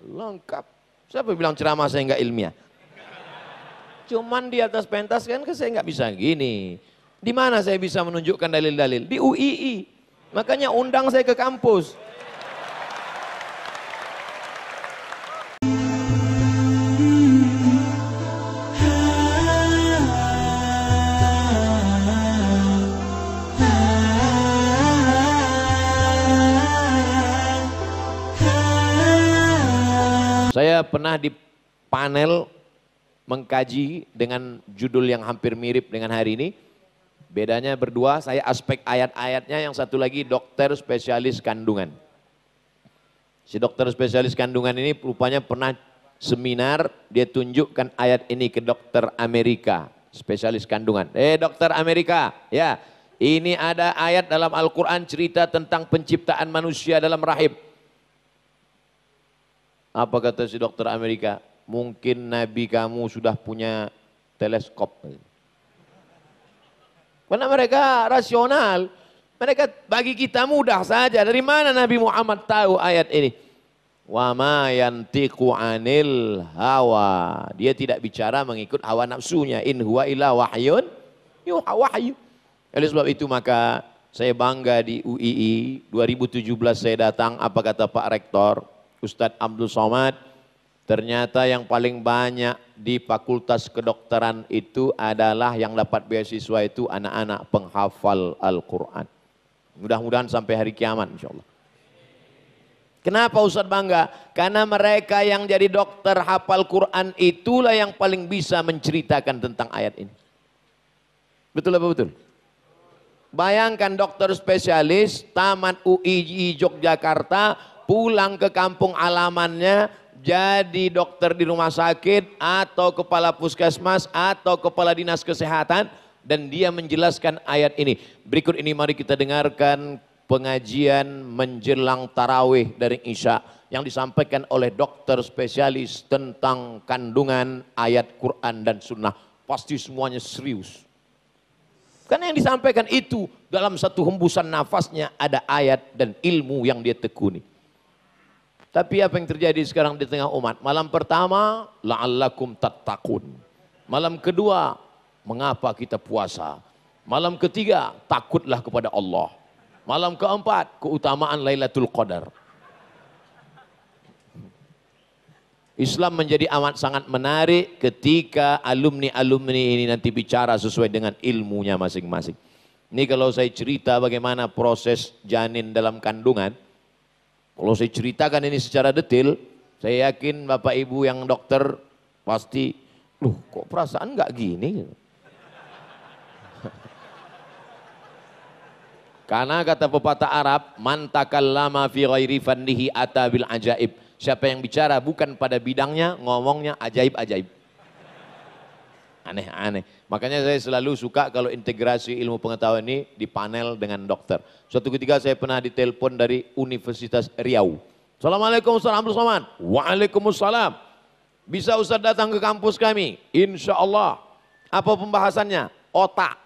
lengkap. Siapa bilang ceramah saya nggak ilmiah? Cuman di atas pentas kan saya nggak bisa gini. Di mana saya bisa menunjukkan dalil-dalil? Di UII. Makanya undang saya ke kampus. Saya pernah di panel mengkaji dengan judul yang hampir mirip dengan hari ini. Bedanya berdua, saya aspek ayat-ayatnya, yang satu lagi dokter spesialis kandungan. Si dokter spesialis kandungan ini rupanya pernah seminar, dia tunjukkan ayat ini ke dokter Amerika, spesialis kandungan. Dokter Amerika, ya ini ada ayat dalam Al-Quran cerita tentang penciptaan manusia dalam rahim. Apa kata si dokter Amerika? Mungkin Nabi kamu sudah punya teleskop. Karena mereka rasional. Mereka bagi kita mudah saja. Dari mana Nabi Muhammad tahu ayat ini? Wa ma yantiqu anil hawa. Dia tidak bicara mengikut hawa nafsunya. In huwa illa wahyun yuha wahyu. Oleh sebab itu maka saya bangga di UII 2017 saya datang, apa kata Pak Rektor Ustadz Abdul Somad, ternyata yang paling banyak di Fakultas Kedokteran itu adalah yang dapat beasiswa itu anak-anak penghafal Al-Quran. Mudah-mudahan sampai hari kiamat insya Allah. Kenapa Ustadz bangga? Karena mereka yang jadi dokter hafal Quran itulah yang paling bisa menceritakan tentang ayat ini. Betul apa betul? Bayangkan dokter spesialis tamat UII Yogyakarta, pulang ke kampung halamannya jadi dokter di rumah sakit atau kepala puskesmas atau kepala dinas kesehatan, dan dia menjelaskan ayat ini. Berikut ini mari kita dengarkan pengajian menjelang tarawih dari Isya yang disampaikan oleh dokter spesialis tentang kandungan ayat Quran dan Sunnah. Pasti semuanya serius. Karena yang disampaikan itu dalam satu hembusan nafasnya ada ayat dan ilmu yang dia tekuni. Tapi apa yang terjadi sekarang di tengah umat? Malam pertama, la'allakum tattaqun. Malam kedua, mengapa kita puasa? Malam ketiga, takutlah kepada Allah. Malam keempat, keutamaan Lailatul Qadar. Islam menjadi amat sangat menarik ketika alumni-alumni ini nanti bicara sesuai dengan ilmunya masing-masing. Ini kalau saya cerita bagaimana proses janin dalam kandungan, kalau saya ceritakan ini secara detail, saya yakin Bapak Ibu yang dokter pasti, loh kok perasaan nggak gini? Karena kata pepatah Arab, man takallama fi ghairi fannihi ata bil ajaib. Siapa yang bicara bukan pada bidangnya, ngomongnya ajaib-ajaib. Aneh-aneh. Makanya saya selalu suka kalau integrasi ilmu pengetahuan ini di panel dengan dokter. Suatu ketika saya pernah ditelepon dari Universitas Riau. Assalamualaikum Ustaz Abdul Somad. Waalaikumsalam. Bisa Ustaz datang ke kampus kami? Insya Allah. Apa pembahasannya? Otak.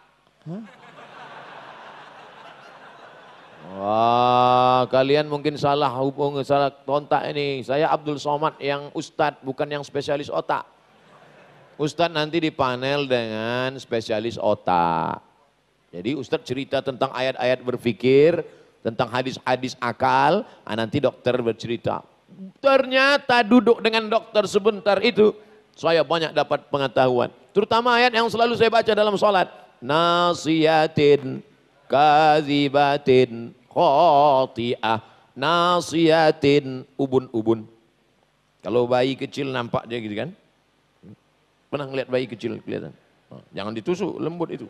Wah, kalian mungkin salah hubung, salah kontak ini. Saya Abdul Somad yang Ustadz, bukan yang spesialis otak. Ustadz nanti di panel dengan spesialis otak. Jadi Ustadz cerita tentang ayat-ayat berpikir, tentang hadis-hadis akal, nanti dokter bercerita. Ternyata duduk dengan dokter sebentar itu, saya banyak dapat pengetahuan. Terutama ayat yang selalu saya baca dalam sholat. Nasiyatin, kazibatin, khoti'ah, nasiyatin, ubun-ubun. Kalau bayi kecil nampak dia gitu kan. Pernah ngeliat bayi kecil kelihatan? Jangan ditusuk, lembut itu.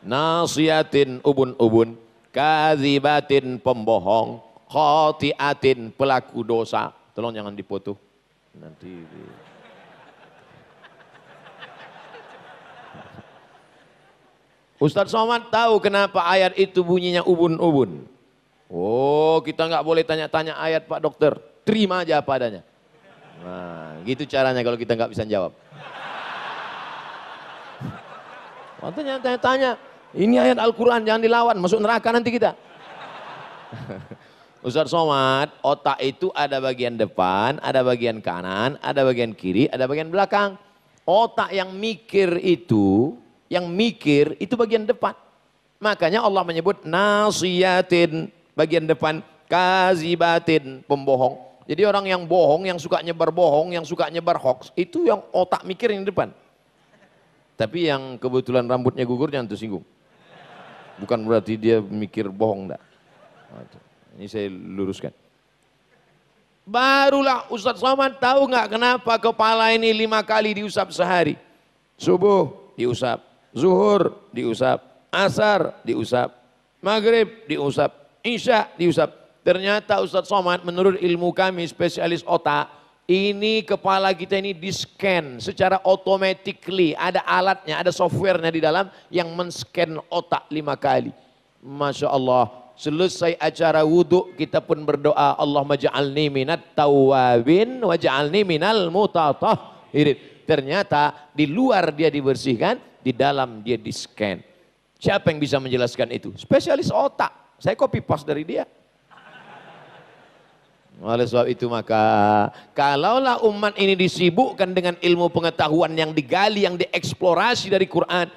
Nasiyatin, ubun-ubun, kazibatin, pembohong, khoti'atin, pelaku dosa. Tolong jangan dipoto. Nanti Ustadz Somad tahu kenapa ayat itu bunyinya ubun-ubun. Oh, kita nggak boleh tanya-tanya ayat Pak Dokter. Terima aja apa adanya. Nah, gitu caranya kalau kita nggak bisa jawab. Waktu tanya-tanya, ini ayat Al-Quran jangan dilawan, masuk neraka nanti kita. Ustaz Somad, otak itu ada bagian depan, ada bagian kanan, ada bagian kiri, ada bagian belakang. Otak yang mikir itu bagian depan. Makanya Allah menyebut nasiyatin, bagian depan, kazibatin, pembohong. Jadi orang yang bohong, yang suka nyebar bohong, yang suka nyebar hoax, itu yang otak mikir yang depan. Tapi yang kebetulan rambutnya gugur jangan tersinggung. Bukan berarti dia mikir bohong, enggak. Ini saya luruskan. Barulah Ustaz Somad tahu nggak kenapa kepala ini 5 kali diusap sehari. Subuh diusap, zuhur diusap, asar diusap, maghrib diusap, isya diusap. Ternyata Ustaz Somad menurut ilmu kami spesialis otak, ini kepala kita ini di-scan secara automatically. Ada alatnya, ada softwarenya di dalam yang men-scan otak 5 kali. Masya Allah. Selesai acara wudhu kita pun berdoa, Allahumma ja'alni minat tawabin wa ja'alni minal mutatahhirin. Ternyata di luar dia dibersihkan, di dalam dia di-scan. Siapa yang bisa menjelaskan itu? Spesialis otak. Saya copy paste dari dia. Oleh sebab itu maka kalaulah umat ini disibukkan dengan ilmu pengetahuan yang digali, yang dieksplorasi dari Quran,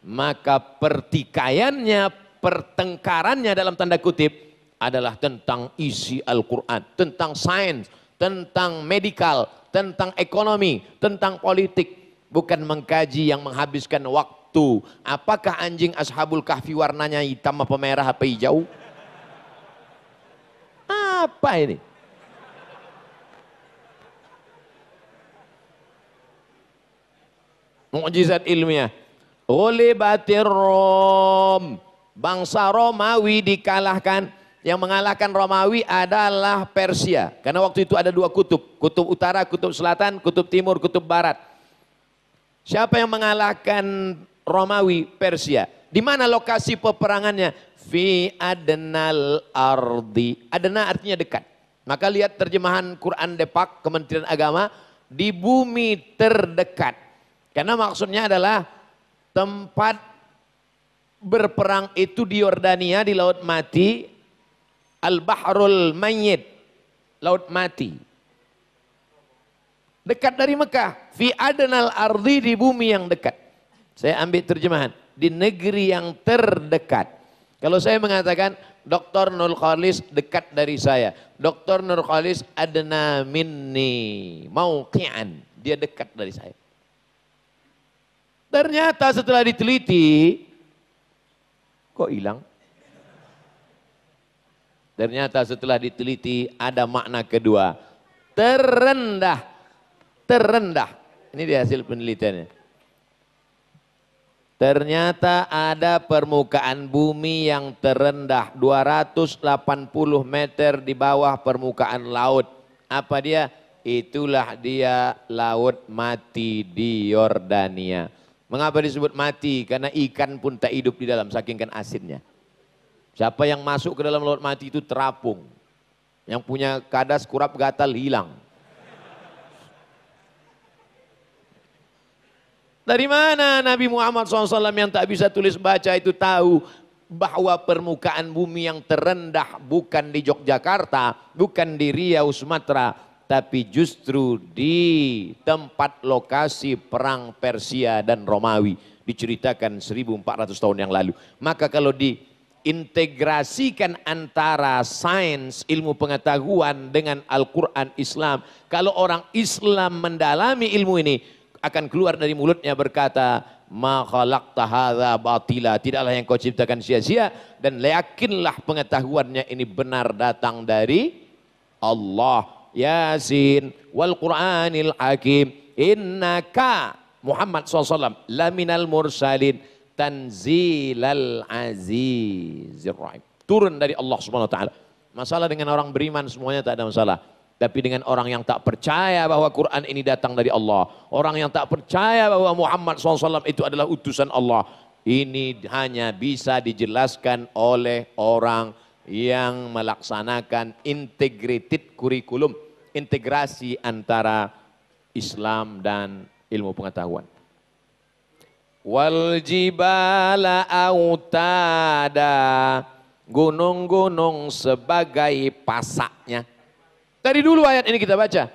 maka pertikaiannya, pertengkarannya dalam tanda kutip adalah tentang isi Al-Quran, tentang sains, tentang medikal, tentang ekonomi, tentang politik. Bukan mengkaji yang menghabiskan waktu. Apakah anjing Ashabul Kahfi warnanya hitam apa merah apa hijau? Apa ini? Mukjizat ilmiah. Ghulibatir Rom. Bangsa Romawi dikalahkan. Yang mengalahkan Romawi adalah Persia. Karena waktu itu ada 2 kutub. Kutub utara, kutub selatan, kutub timur, kutub barat. Siapa yang mengalahkan Romawi? Persia. Di mana lokasi peperangannya? Fi adnal ardi. Adna artinya dekat. Maka lihat terjemahan Quran Depak, Kementerian Agama. Di bumi terdekat. Karena maksudnya adalah tempat berperang itu di Yordania, di Laut Mati, Al-Bahrul Mayyit, Laut Mati. Dekat dari Mekah, fi adnal ardi, di bumi yang dekat. Saya ambil terjemahan, di negeri yang terdekat. Kalau saya mengatakan Dr. Nur Khalis dekat dari saya, Dr. Nur Khalis adna minni mauqi'an, dia dekat dari saya. Ternyata setelah diteliti, kok hilang? Ternyata setelah diteliti ada makna kedua. Terendah. Terendah. Ini di hasil penelitiannya. Ternyata ada permukaan bumi yang terendah 280 meter di bawah permukaan laut. Apa dia? Itulah dia Laut Mati di Yordania. Mengapa disebut mati? Karena ikan pun tak hidup di dalam, saking kan asinnya. Siapa yang masuk ke dalam Laut Mati itu terapung. Yang punya kadas kurap gatal hilang. Dari mana Nabi Muhammad SAW yang tak bisa tulis baca itu tahu bahwa permukaan bumi yang terendah bukan di Yogyakarta, bukan di Riau, Sumatera, tapi justru di tempat lokasi perang Persia dan Romawi, diceritakan 1400 tahun yang lalu. Maka kalau diintegrasikan antara sains, ilmu pengetahuan dengan Al-Quran Islam, kalau orang Islam mendalami ilmu ini, akan keluar dari mulutnya berkata, ma khalaqta hadza batila, tidaklah yang kau ciptakan sia-sia, dan yakinlah pengetahuannya ini benar datang dari Allah. Yasin wal Qur'anil Hakim, innaka Muhammad SAW laminal mursalin tanzilal azizir rahim. Turun dari Allah Subhanahu wa taala. Masalah dengan orang beriman semuanya tak ada masalah. Tapi dengan orang yang tak percaya bahwa Quran ini datang dari Allah, orang yang tak percaya bahwa Muhammad SAW itu adalah utusan Allah, ini hanya bisa dijelaskan oleh orang yang melaksanakan integrated kurikulum, integrasi antara Islam dan ilmu pengetahuan. Wal jibala autada, gunung-gunung sebagai pasaknya. Dari dulu ayat ini kita baca.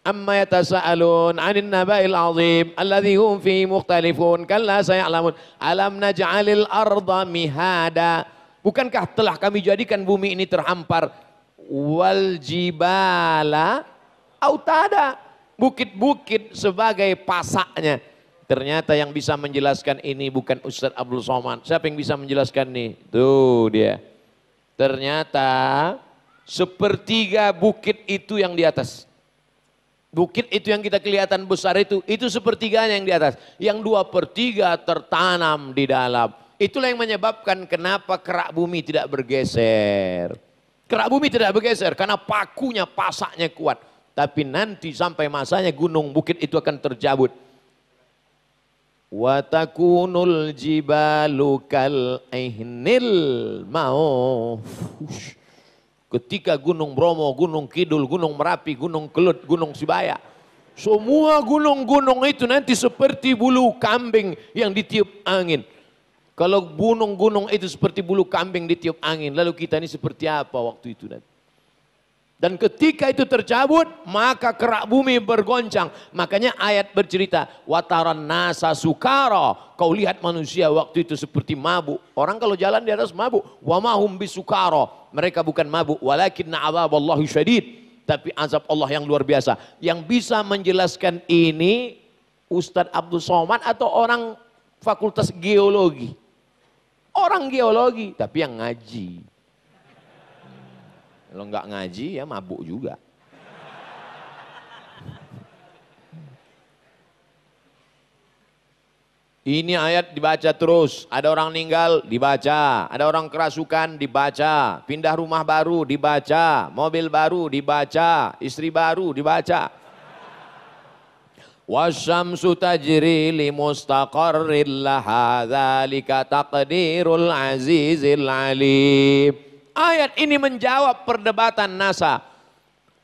Amma yatasa'alun 'anil naba'il 'azim alladzi hum fihi mukhtalifun kalla saya'lamun alam naj'alil arda mihada. Bukankah telah kami jadikan bumi ini terhampar, wal jibala autada, bukit-bukit sebagai pasaknya. Ternyata yang bisa menjelaskan ini bukan Ustadz Abdul Somad. Siapa yang bisa menjelaskan nih? Tuh dia. Ternyata sepertiga bukit itu yang di atas. Bukit itu yang kita kelihatan besar itu sepertiganya yang di atas. Yang 2/3 tertanam di dalam. Itulah yang menyebabkan kenapa kerak bumi tidak bergeser. Kerak bumi tidak bergeser karena pakunya, pasaknya kuat. Tapi nanti sampai masanya gunung bukit itu akan tercabut. Wa takunul jibalu kal ihnil ma'uf. Ketika Gunung Bromo, Gunung Kidul, Gunung Merapi, Gunung Kelut, Gunung Sibaya. Semua gunung-gunung itu nanti seperti bulu kambing yang ditiup angin. Kalau gunung-gunung itu seperti bulu kambing ditiup angin, lalu kita ini seperti apa waktu itu nanti? Dan ketika itu tercabut, maka kerak bumi bergoncang. Makanya ayat bercerita, wataran nasa sukara. Kau lihat manusia waktu itu seperti mabuk. Orang kalau jalan di atas mabuk. Wa mahum bisukara. Mereka bukan mabuk. Walakinna azaballahi syadid. Tapi azab Allah yang luar biasa. Yang bisa menjelaskan ini Ustadz Abdul Somad atau orang fakultas geologi. Orang geologi, tapi yang ngaji. Kalau nggak ngaji ya mabuk juga. Ini ayat dibaca terus. Ada orang meninggal dibaca. Ada orang kerasukan dibaca. Pindah rumah baru dibaca. Mobil baru dibaca. Istri baru dibaca. Wasyamsu tajri li mustaqarril laha dzalika taqdirul azizil alim. Ayat ini menjawab perdebatan NASA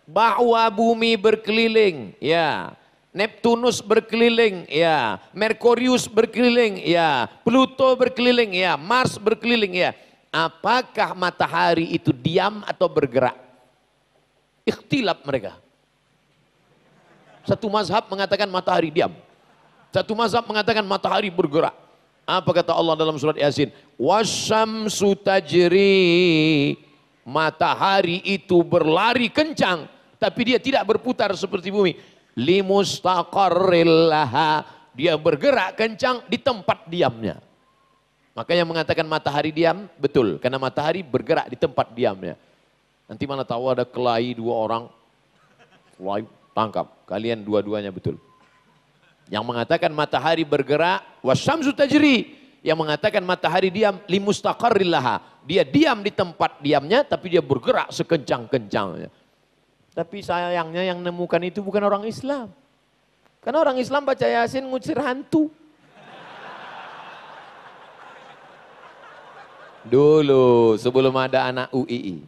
bahwa bumi berkeliling, ya, Neptunus berkeliling, ya, Merkurius berkeliling, ya, Pluto berkeliling, ya, Mars berkeliling, ya. Apakah matahari itu diam atau bergerak? Ikhtilaf mereka. Satu mazhab mengatakan matahari diam. Satu mazhab mengatakan matahari bergerak. Apa kata Allah dalam surat Yasin? Wasyamsu tajri. Matahari itu berlari kencang, tapi dia tidak berputar seperti bumi. Limustaqarril laha. Dia bergerak kencang di tempat diamnya. Makanya mengatakan matahari diam, betul. Karena matahari bergerak di tempat diamnya. Nanti mana tahu ada kelahi 2 orang. Kelahi, tangkap. Kalian dua-duanya betul. Yang mengatakan matahari bergerak, wasyamsu tajri. Yang mengatakan matahari diam, limustaqarril laha. Dia diam di tempat diamnya, tapi dia bergerak sekencang-kencangnya. Tapi sayangnya yang nemukan itu bukan orang Islam. Karena orang Islam baca Yasin ngusir hantu. Dulu sebelum ada anak UII.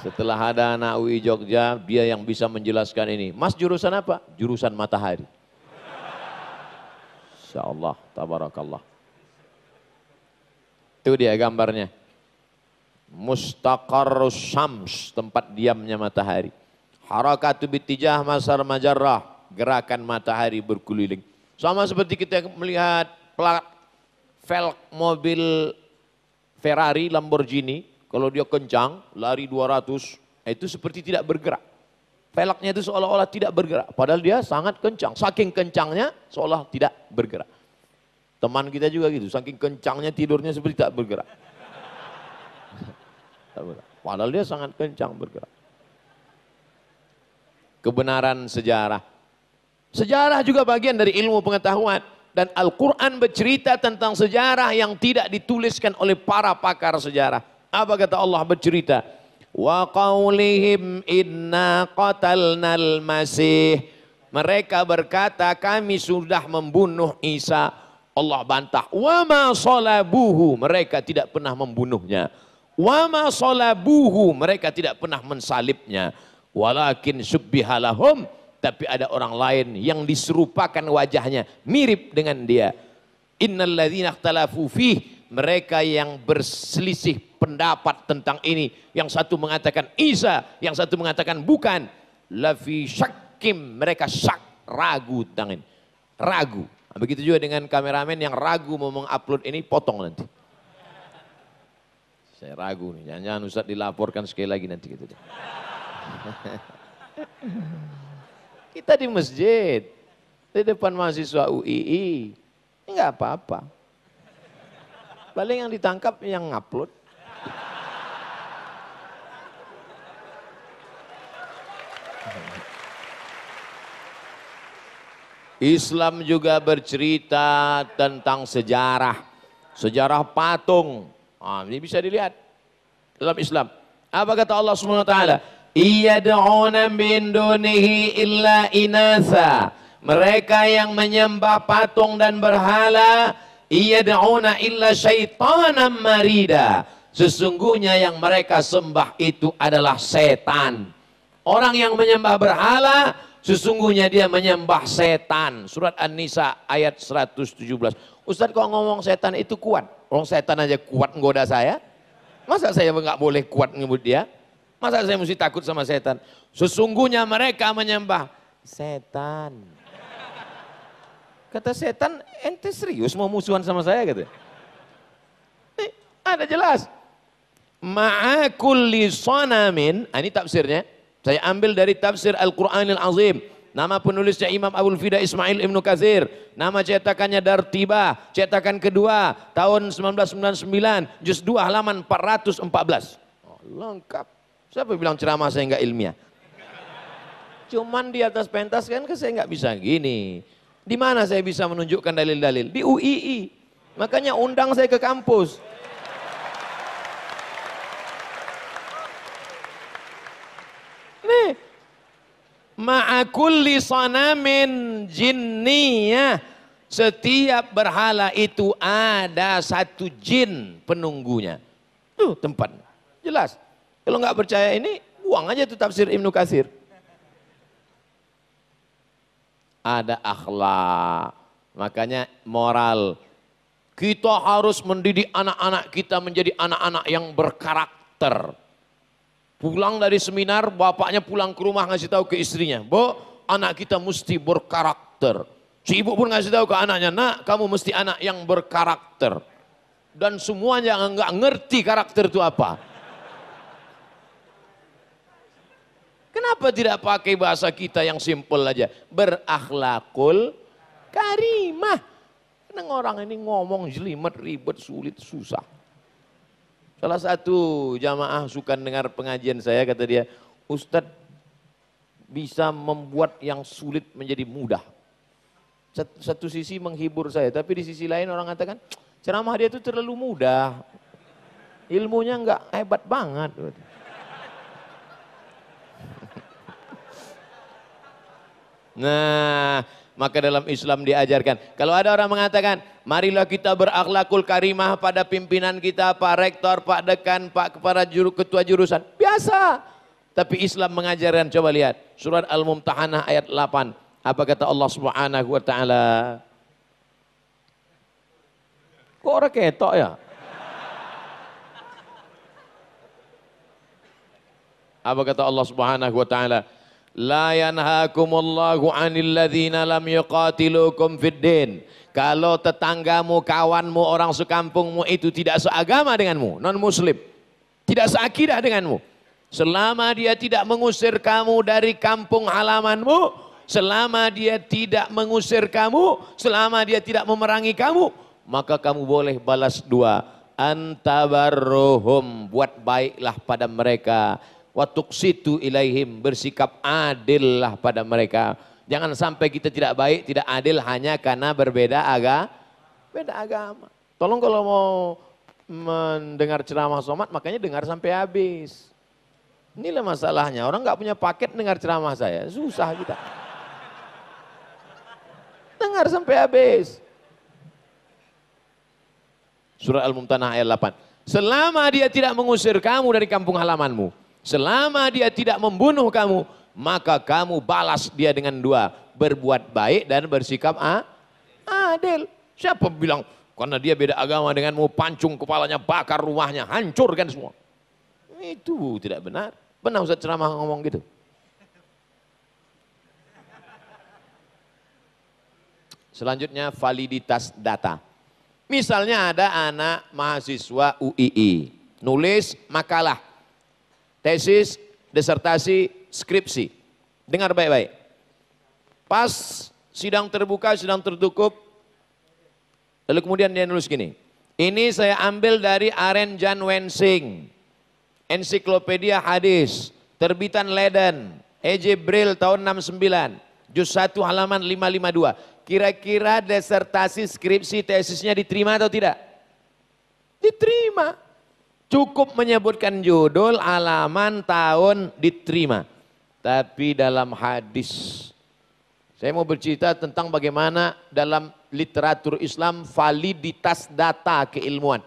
Setelah ada anak UI Jogja, dia yang bisa menjelaskan ini. Mas jurusan apa? Jurusan matahari. Insyaallah, tabarakallah. Itu dia gambarnya. Mustaqarrus syams, tempat diamnya matahari. Harakatu bittijah masar majarrah, gerakan matahari berkeliling. Sama seperti kita melihat velg mobil Ferrari, Lamborghini, kalau dia kencang, lari 200, itu seperti tidak bergerak. Velgnya itu seolah-olah tidak bergerak, padahal dia sangat kencang. Saking kencangnya seolah tidak bergerak. Teman kita juga gitu, saking kencangnya tidurnya seperti tidak bergerak. Padahal dia sangat kencang bergerak. Kebenaran sejarah. Sejarah juga bagian dari ilmu pengetahuan. Dan Al-Quran bercerita tentang sejarah yang tidak dituliskan oleh para pakar sejarah. Apa kata Allah bercerita? Wa qaulihim inna qatalnal masih. Mereka berkata kami sudah membunuh Isa. Allah bantah. Wa ma salabuhu. Mereka tidak pernah membunuhnya. Wa ma salabuhu. Mereka tidak pernah mensalibnya. Walakin subbihalahum. Tapi ada orang lain yang diserupakan wajahnya mirip dengan dia. Innal ladzina ikhtalafu fih, mereka yang berselisih pendapat tentang ini, yang satu mengatakan Isa, yang satu mengatakan bukan, lafi syakkim, mereka syak, ragu tentang ini, ragu. Nah, begitu juga dengan kameramen yang ragu mau mengupload ini, potong nanti. Saya ragu nih, jangan-jangan Ustaz dilaporkan sekali lagi nanti gitu. Kita di masjid, di depan mahasiswa UII, enggak apa-apa. Paling yang ditangkap yang ngupload. Islam juga bercerita tentang sejarah, sejarah patung. Ini bisa dilihat dalam Islam. Apa kata Allah Subhanahu wa taala? Iyad'una min dunihi illa inasa. Mereka yang menyembah patung dan berhala, iyad'una illa syaitanan marida. Sesungguhnya yang mereka sembah itu adalah setan. Orang yang menyembah berhala, sesungguhnya dia menyembah setan. Surat An-Nisa ayat 117. Ustaz kok ngomong setan itu kuat? Orang setan aja kuat menggoda saya. Masa saya nggak boleh kuat nyebut dia? Masa saya mesti takut sama setan? Sesungguhnya mereka menyembah setan. Kata setan, ente serius mau musuhan sama saya? Kata. Ada jelas. Ma'akulli sonamin, ini tafsirnya. Saya ambil dari tafsir Al-Quranil Azim. Nama penulisnya Imam Abul Fida Ismail Ibnu Katsir. Nama cetakannya Dartibah. Cetakan kedua tahun 1999. Juz 2 halaman 414. Oh, lengkap. Siapa bilang ceramah saya nggak ilmiah? Cuman di atas pentas kan saya nggak bisa gini. Di mana saya bisa menunjukkan dalil-dalil? Di UII. Makanya undang saya ke kampus. Nih. Ma'akulli sanamin jinniyah. Setiap berhala itu ada satu jin penunggunya. Tuh tempat. Jelas. Kalau nggak percaya ini, buang aja tuh tafsir Ibnu Katsir. Ada akhlak. Makanya moral. Kita harus mendidik anak-anak kita menjadi anak-anak yang berkarakter. Pulang dari seminar, bapaknya pulang ke rumah ngasih tahu ke istrinya, "Bu, anak kita mesti berkarakter." Si ibu pun ngasih tahu ke anaknya, "Nak, kamu mesti anak yang berkarakter." Dan semuanya nggak ngerti karakter itu apa. Kenapa tidak pakai bahasa kita yang simpel aja? Berakhlakul karimah. Kadang orang ini ngomong jelimet, ribet, sulit, susah. Salah satu jamaah suka dengar pengajian saya, kata dia, "Ustadz bisa membuat yang sulit menjadi mudah." Satu sisi menghibur saya, tapi di sisi lain orang katakan, ceramah dia itu terlalu mudah. Ilmunya enggak hebat banget. Nah, maka dalam Islam diajarkan. Kalau ada orang mengatakan, marilah kita berakhlakul karimah pada pimpinan kita, Pak Rektor, Pak Dekan, Pak Kepala Ketua Jurusan. Biasa. Tapi Islam mengajarkan, coba lihat. Surat Al-Mumtahanah ayat 8. Apa kata Allah Subhanahu wa Ta'ala? Kok orang ketok ya? Apa kata Allah Subhanahu wa Ta'ala? La yanhakumullahu 'anil ladzina lam yuqatilukum fid din. Kalau tetanggamu, kawanmu, orang sekampungmu itu tidak seagama denganmu, non muslim, tidak seakidah denganmu, selama dia tidak mengusir kamu dari kampung halamanmu, selama dia tidak mengusir kamu, selama dia tidak memerangi kamu, maka kamu boleh balas dua. Antabarruhum, buat baiklah pada mereka. Wa tuqsitu ilaihim, bersikap adillah pada mereka. Jangan sampai kita tidak baik, tidak adil hanya karena berbeda agama. Tolong kalau mau mendengar ceramah somad, makanya dengar sampai habis. Inilah masalahnya, orang nggak punya paket dengar ceramah saya, susah kita. Dengar sampai habis. Surah Al-Mumtahanah ayat 8. Selama dia tidak mengusir kamu dari kampung halamanmu, selama dia tidak membunuh kamu, maka kamu balas dia dengan dua. Berbuat baik dan bersikap adil. Siapa bilang Karena dia beda agama denganmu, pancung kepalanya, bakar rumahnya, hancurkan semua. Itu tidak benar. Benar Ustaz ceramah ngomong gitu. Selanjutnya validitas data. Misalnya ada anak mahasiswa UII, nulis makalah, tesis, disertasi, skripsi. Dengar baik-baik. Pas sidang terbuka, sidang tertutup, lalu kemudian dia nulis gini, ini saya ambil dari Aren Jan Wensing, Ensiklopedia Hadis, terbitan Leiden, E.J. Brill tahun 69, juz 1 halaman 552. Kira-kira disertasi skripsi tesisnya diterima atau tidak? Diterima. Cukup menyebutkan judul, halaman, tahun, diterima. Tapi dalam hadis, saya mau bercerita tentang bagaimana dalam literatur Islam validitas data keilmuan.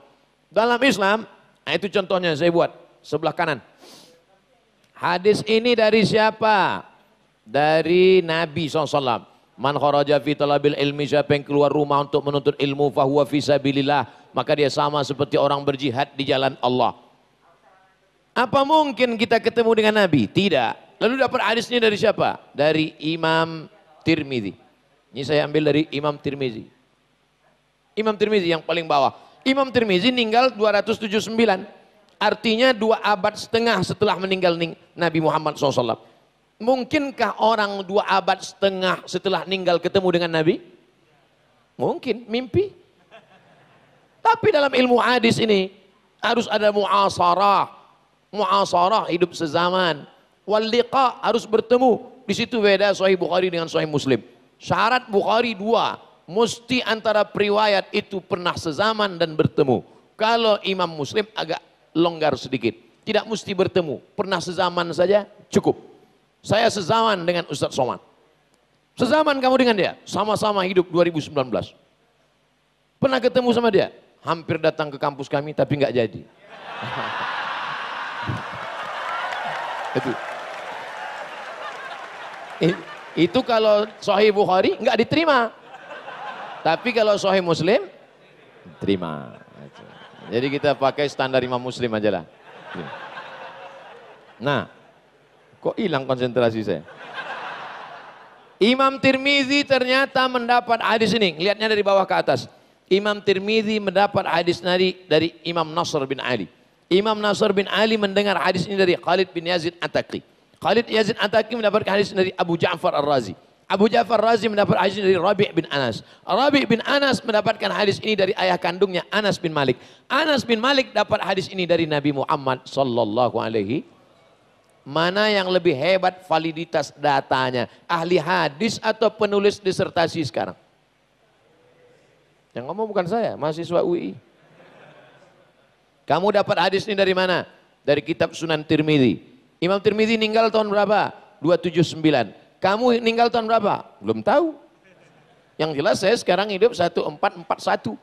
Dalam Islam, nah itu contohnya saya buat sebelah kanan. Hadis ini dari siapa? Dari Nabi SAW. Man kharaja fi talabil ilmi, siapa yang keluar rumah untuk menuntut ilmu, fahuwa fi sabilillah, maka dia sama seperti orang berjihad di jalan Allah. Apa mungkin kita ketemu dengan Nabi? Tidak. Lalu dapat hadisnya dari siapa? Dari Imam Tirmidzi. Ini saya ambil dari Imam Tirmidzi. Imam Tirmidzi yang paling bawah. Imam Tirmidzi meninggal 279. Artinya 2 abad setengah setelah meninggal Nabi Muhammad SAW. Mungkinkah orang 2 abad setengah setelah meninggal ketemu dengan Nabi? Mungkin, mimpi. Tapi dalam ilmu hadis ini harus ada mu'asarah. Mu'asarah, hidup sezaman. Wal liqa, harus bertemu. Di situ beda Sahih Bukhari dengan Sahih Muslim. Syarat Bukhari 2, mesti antara periwayat itu pernah sezaman dan bertemu. Kalau Imam Muslim agak longgar sedikit, tidak mesti bertemu, pernah sezaman saja cukup. Saya sezaman dengan Ustadz Somad. Sezaman kamu dengan dia, sama-sama hidup 2019. Pernah ketemu sama dia? Hampir datang ke kampus kami tapi nggak jadi. Itu kalau Sahih Bukhari nggak diterima. Tapi kalau Sahih Muslim terima. Jadi kita pakai standar Imam Muslim aja lah. Nah, kok hilang konsentrasi saya? Imam Tirmidzi ternyata mendapat hadis ini. Lihatnya dari bawah ke atas. Imam Tirmidzi mendapat hadis dari Imam Nasr bin Ali. Imam Nasr bin Ali mendengar hadis ini dari Khalid bin Yazid At-Taqi. Khalid Yazid At-Taqi mendapatkan hadis dari Abu Ja'far Ar-Razi. Abu Ja'far Ar-Razi mendapat hadis dari Rabi' bin Anas. Rabi' bin Anas mendapatkan hadis ini dari ayah kandungnya Anas bin Malik. Anas bin Malik dapat hadis ini dari Nabi Muhammad sallallahu alaihi. Mana yang lebih hebat validitas datanya? Ahli hadis atau penulis disertasi sekarang? Yang ngomong bukan saya, mahasiswa UI. Kamu dapat hadis ini dari mana? Dari kitab Sunan Tirmidzi. Imam Tirmidzi meninggal tahun berapa? 279. Kamu meninggal tahun berapa? Belum tahu. Yang jelas saya sekarang hidup 1441.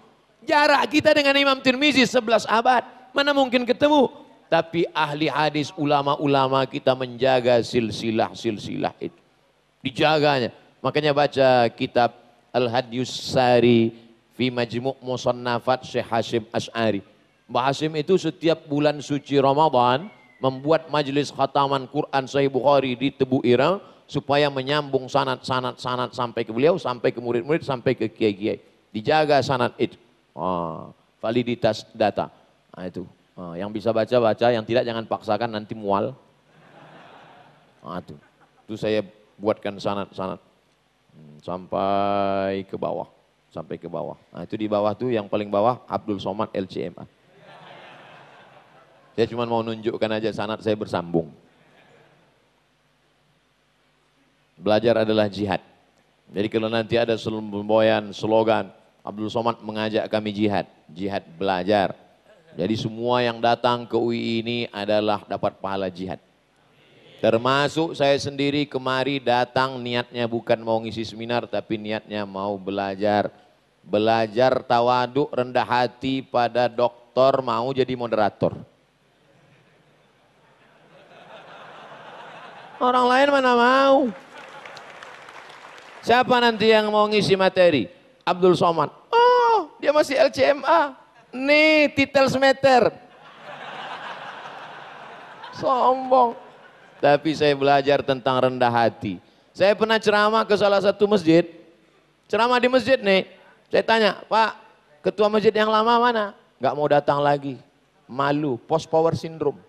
Jarak kita dengan Imam Tirmidzi 11 abad. Mana mungkin ketemu? Tapi ahli hadis, ulama-ulama kita menjaga silsilah itu. Dijaganya. Makanya baca kitab Al-Hadyus Sari fi Majmu' Musannafat Syekh Hashim Asy'ari. Mbah Hashim itu setiap bulan suci Ramadan membuat majelis khataman Quran Sahih Bukhari di Tebu Ireng supaya menyambung sanad sampai ke beliau, sampai ke murid-murid, sampai ke kiai-kiai. Dijaga sanad itu. Validitas data. Nah, itu. Yang bisa baca-baca, yang tidak jangan paksakan nanti mual. Nah, itu saya buatkan sanad sampai ke bawah. Sampai ke bawah. Nah, itu di bawah tuh yang paling bawah Abdul Somad LCMA. Saya cuma mau nunjukkan aja sanad saya bersambung. Belajar adalah jihad. Jadi kalau nanti ada semboyan, slogan, Abdul Somad mengajak kami jihad. Jihad belajar. Jadi semua yang datang ke UI ini adalah dapat pahala jihad. Termasuk saya sendiri kemari datang niatnya bukan mau ngisi seminar, tapi niatnya mau belajar. Belajar tawaduk, rendah hati pada doktor, mau jadi moderator. Orang lain mana mau? Siapa nanti yang mau ngisi materi? Abdul Somad. Oh, Dia masih LCMA. Nih titel semeter. Sombong. Tapi saya belajar tentang rendah hati. Saya pernah ceramah ke salah satu masjid. Ceramah di masjid nih. Saya tanya, Pak, ketua masjid yang lama mana? Nggak mau datang lagi. Malu, post power syndrome.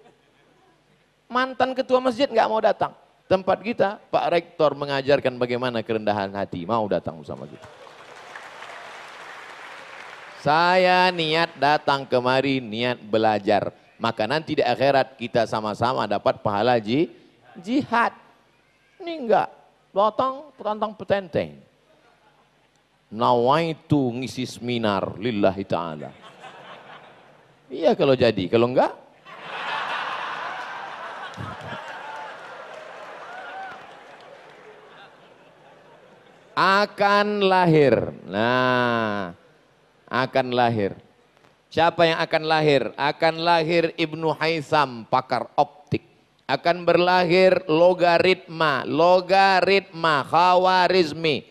Mantan ketua masjid nggak mau datang. Tempat kita, Pak Rektor mengajarkan bagaimana kerendahan hati. Mau datang bersama kita. Saya niat datang kemari, niat belajar. Maka nanti di akhirat kita sama-sama dapat pahala jihad. Ini enggak. Datang petantang petenteng. Nawaitu ngisi seminar lillahi ta'ala. Iya kalau jadi, kalau enggak. Akan lahir. Nah, akan lahir. Siapa yang akan lahir? Akan lahir Ibnu Haitham, pakar optik. Akan berlahir logaritma, Khawarizmi.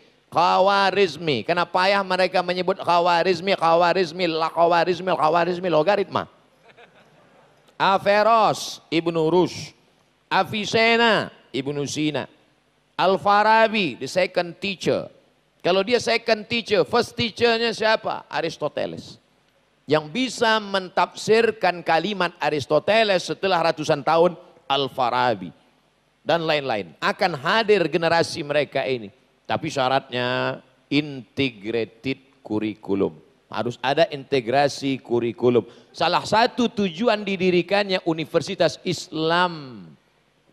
Karena payah mereka menyebut Khawarizmi, logaritma. Averroes, Ibnu Rushd. Avicenna, Ibnu Sina. Al-Farabi, the second teacher. Kalau dia second teacher, first teachernya siapa? Aristoteles. Yang bisa mentafsirkan kalimat Aristoteles setelah ratusan tahun, Al-Farabi. Dan lain-lain. Akan hadir generasi mereka ini. Tapi syaratnya integrated kurikulum. Harus ada integrasi kurikulum. Salah satu tujuan didirikannya Universitas Islam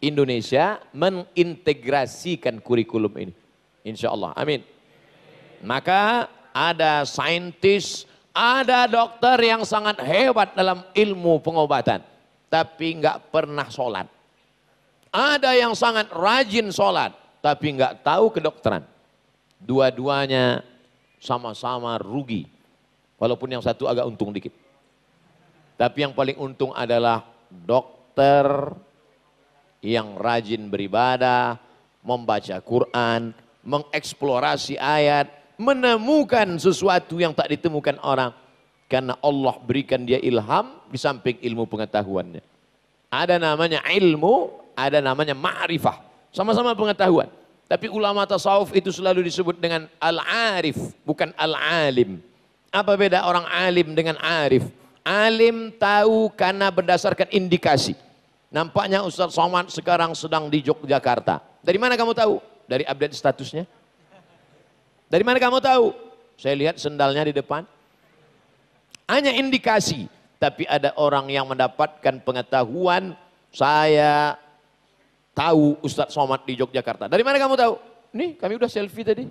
Indonesia mengintegrasikan kurikulum ini. Insya Allah, amin. Maka ada saintis, ada dokter yang sangat hebat dalam ilmu pengobatan. Tapi nggak pernah sholat. Ada yang sangat rajin sholat. Tapi nggak tahu kedokteran. Dua-duanya sama-sama rugi. Walaupun yang satu agak untung dikit. Tapi yang paling untung adalah dokter yang rajin beribadah, membaca Quran, mengeksplorasi ayat, menemukan sesuatu yang tak ditemukan orang. Karena Allah berikan dia ilham di samping ilmu pengetahuannya. Ada namanya ilmu, ada namanya ma'rifah. Sama-sama pengetahuan. Tapi ulama tasawuf itu selalu disebut dengan al-arif, bukan al-alim. Apa beda orang alim dengan arif? Alim tahu karena berdasarkan indikasi. Nampaknya Ustaz Somad sekarang sedang di Yogyakarta. Dari mana kamu tahu? Dari update statusnya. Dari mana kamu tahu? Saya lihat sendalnya di depan. Hanya indikasi. Tapi ada orang yang mendapatkan pengetahuan, saya tahu Ustaz Somad di Yogyakarta. Dari mana kamu tahu? Nih kami udah selfie tadi.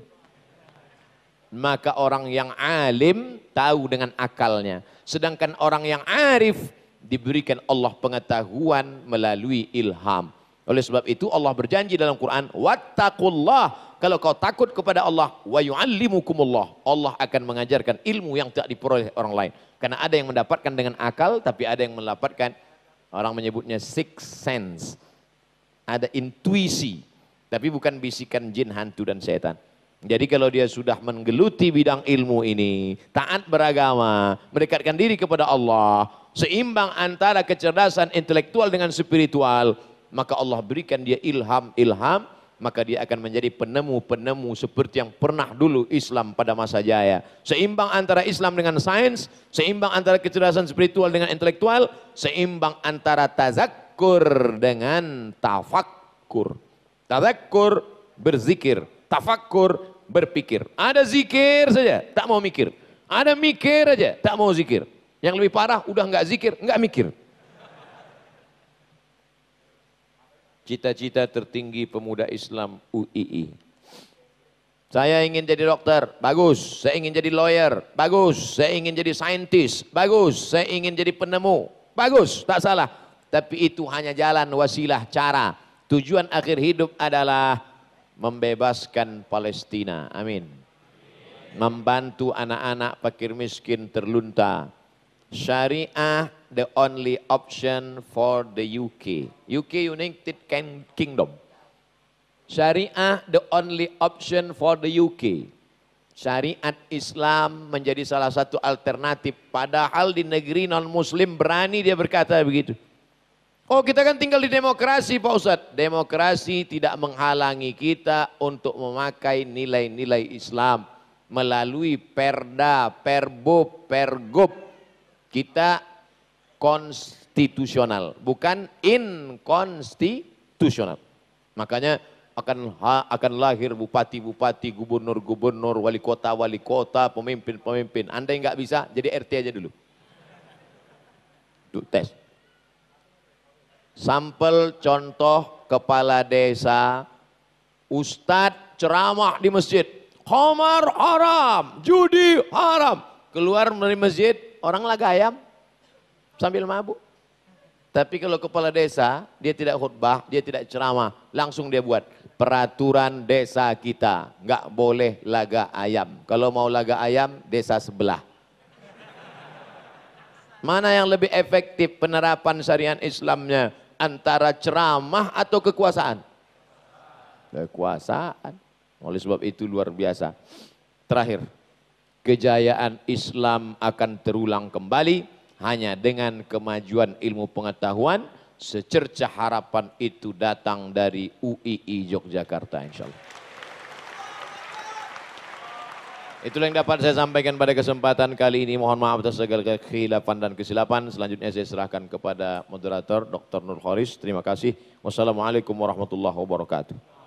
Maka orang yang alim tahu dengan akalnya. Sedangkan orang yang arif diberikan Allah pengetahuan melalui ilham. Oleh sebab itu Allah berjanji dalam Quran, wattaqullah, kalau kau takut kepada Allah, wa yu'allimukumullah, Allah akan mengajarkan ilmu yang tak diperoleh orang lain. Karena ada yang mendapatkan dengan akal, tapi ada yang mendapatkan, orang menyebutnya sixth sense. Ada intuisi, tapi bukan bisikan jin, hantu dan setan. Jadi kalau dia sudah menggeluti bidang ilmu ini, taat beragama, mendekatkan diri kepada Allah, seimbang antara kecerdasan intelektual dengan spiritual, maka Allah berikan dia ilham, maka dia akan menjadi penemu-penemu seperti yang pernah dulu Islam pada masa jaya. Seimbang antara Islam dengan sains, seimbang antara kecerdasan spiritual dengan intelektual, seimbang antara tazakkur dengan tafakkur. Tazakkur berzikir, tafakkur berpikir. Ada zikir saja, tak mau mikir. Ada mikir aja, tak mau zikir. Yang lebih parah, udah nggak zikir, nggak mikir. Cita-cita tertinggi pemuda Islam UII. Saya ingin jadi dokter, bagus. Saya ingin jadi lawyer, bagus. Saya ingin jadi saintis, bagus. Saya ingin jadi penemu, bagus, tak salah. Tapi itu hanya jalan, wasilah, cara. Tujuan akhir hidup adalah membebaskan Palestina. Amin. Membantu anak-anak fakir miskin terlunta. Syariah the only option for the UK. UK United Kingdom. Syariah the only option for the UK. Syariat Islam menjadi salah satu alternatif. Padahal di negeri non-muslim berani dia berkata begitu. Oh kita kan tinggal di demokrasi Pak Ustadz. Demokrasi tidak menghalangi kita untuk memakai nilai-nilai Islam. Melalui perda, perbub, pergub. Kita konstitusional, bukan inkonstitusional. Makanya akan lahir bupati-bupati, gubernur-gubernur, wali kota, pemimpin-pemimpin. Anda yang nggak bisa, jadi RT aja dulu. Tuh, tes. Sampel contoh kepala desa, ustadz ceramah di masjid. Khamar haram, judi haram. Keluar dari masjid, orang laga ayam sambil mabuk. Tapi kalau kepala desa, dia tidak khutbah, dia tidak ceramah, langsung dia buat peraturan desa kita, nggak boleh laga ayam. Kalau mau laga ayam, desa sebelah. Mana yang lebih efektif penerapan syariat Islamnya, antara ceramah atau kekuasaan? Kekuasaan. Oleh sebab itu luar biasa. Terakhir, kejayaan Islam akan terulang kembali hanya dengan kemajuan ilmu pengetahuan. Secercah harapan itu datang dari UII Yogyakarta, insya Allah. Itulah yang dapat saya sampaikan pada kesempatan kali ini. Mohon maaf atas segala kekhilafan dan kesilapan. Selanjutnya saya serahkan kepada moderator Dr. Nur Khoris. Terima kasih. Wassalamualaikum warahmatullahi wabarakatuh.